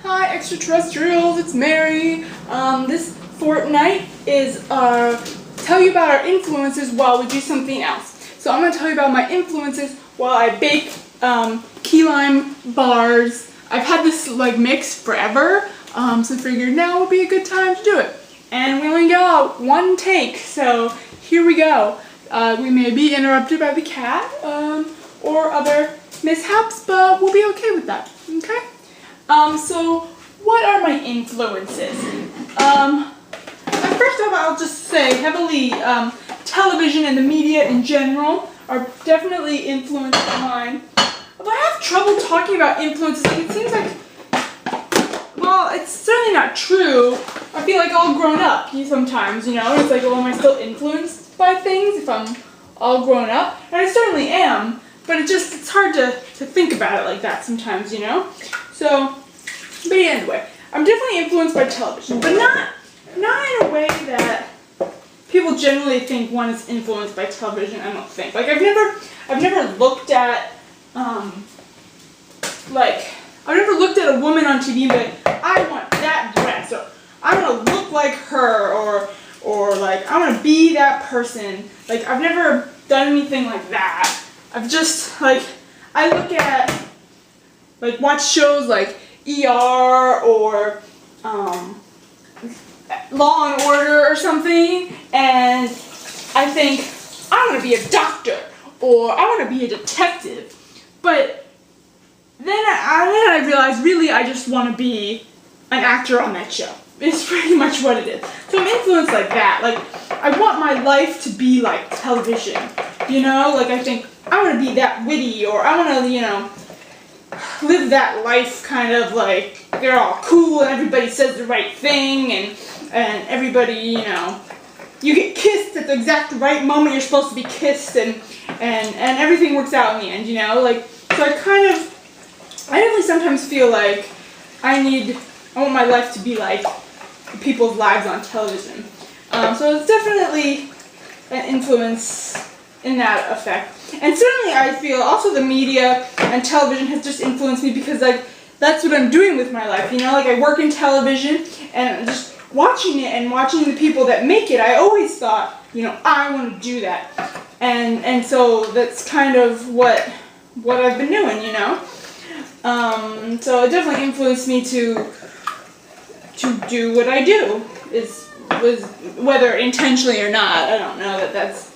Hi extraterrestrials, it's Mary. This fortnight is tell you about our influences while we do something else. So I'm going to tell you about my influences while I bake key lime bars. I've had this mix forever, so I figured now would be a good time to do it. And we only got one take, so here we go. We may be interrupted by the cat or other mishaps, but we'll be okay with that, okay? So what are my influences? First off, I'll just say heavily television and the media in general are definitely influenced by mine. But I have trouble talking about influences. It seems like, well, it's certainly not true. I feel like all grown up sometimes, It's like, well, am I still influenced by things if I'm all grown up? And I certainly am, but it's hard to think about it like that sometimes, So, but anyway, I'm definitely influenced by television, but not in a way that people generally think one is influenced by television. I don't think. I've never looked at I've never looked at a woman on TV and be like, I want that dress, or I want to look like her, or I want to be that person. I've never done anything like that. I've just I look at watch shows like ER or Law and Order or something, and I think I want to be a doctor or I want to be a detective, but then I realized really I just want to be an actor on that show. It's pretty much what it is. So I'm influenced like that. I want my life to be like television, I think I want to be that witty, or I want to, live that life kind of they're all cool and everybody says the right thing and everybody, you get kissed at the exact right moment you're supposed to be kissed and everything works out in the end, So I definitely sometimes feel like I want my life to be like people's lives on television. So it's definitely an influence in that effect. And certainly I feel also the media and television has just influenced me because that's what I'm doing with my life, I work in television and just watching it and watching the people that make it, I always thought, I want to do that. And so that's kind of what I've been doing, So it definitely influenced me to do what I do, was whether intentionally or not. I don't know that that's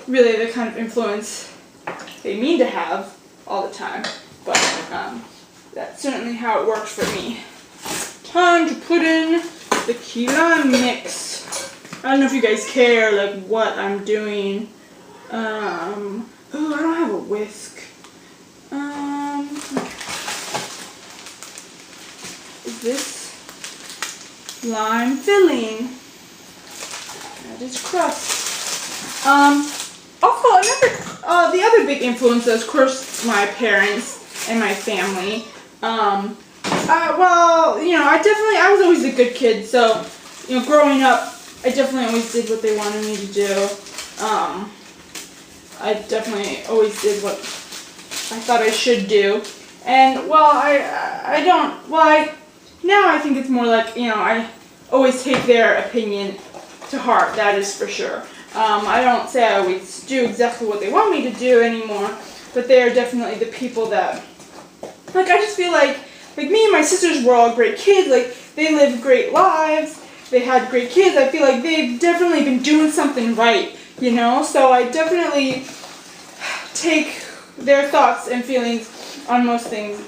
really the kind of influence they mean to have all the time, but that's certainly how it works for me. Time to put in the key lime mix. I don't know if you guys care what I'm doing. Oh, I don't have a whisk. Is this lime filling? That is crust. Also, the other big influence is, of course, my parents and my family. I was always a good kid, so, growing up, I definitely always did what they wanted me to do. I definitely always did what I thought I should do. And, now I think it's more I always take their opinion to heart, that is for sure. I don't say I always do exactly what they want me to do anymore, but they are definitely the people that, I just feel like me and my sisters were all great kids, they lived great lives, they had great kids. I feel like they've definitely been doing something right, so I definitely take their thoughts and feelings on most things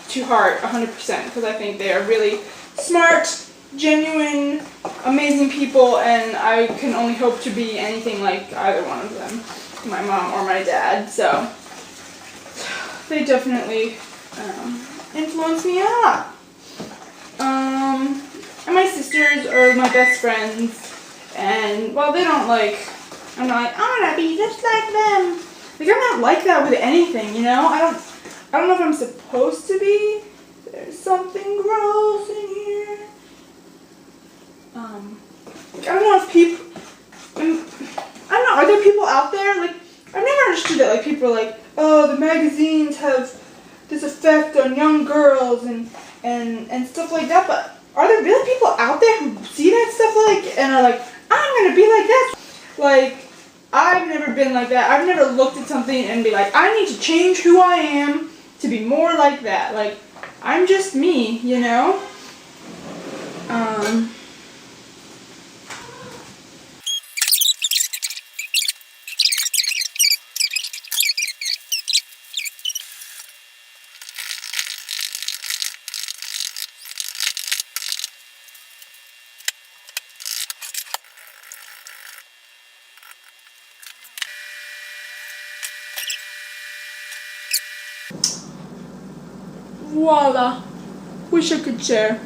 to heart 100%, because I think they are really smart, genuine, amazing people, and I can only hope to be anything like either one of them, my mom or my dad. So they definitely influence me a lot. And my sisters are my best friends, and they don't I'm not I want to be just like them. I'm not like that with anything, I don't know if I'm supposed to be. There's something gross in here. I don't know if people, I don't know, are there people out there, I've never understood that, people are oh, the magazines have this effect on young girls, and and stuff like that. But are there really people out there who see that stuff like and are like, I'm gonna be like that? Like, I've never been like that. I've never looked at something and be like, I need to change who I am to be more like that. Like, I'm just me, you know? Voila. Wish I could share.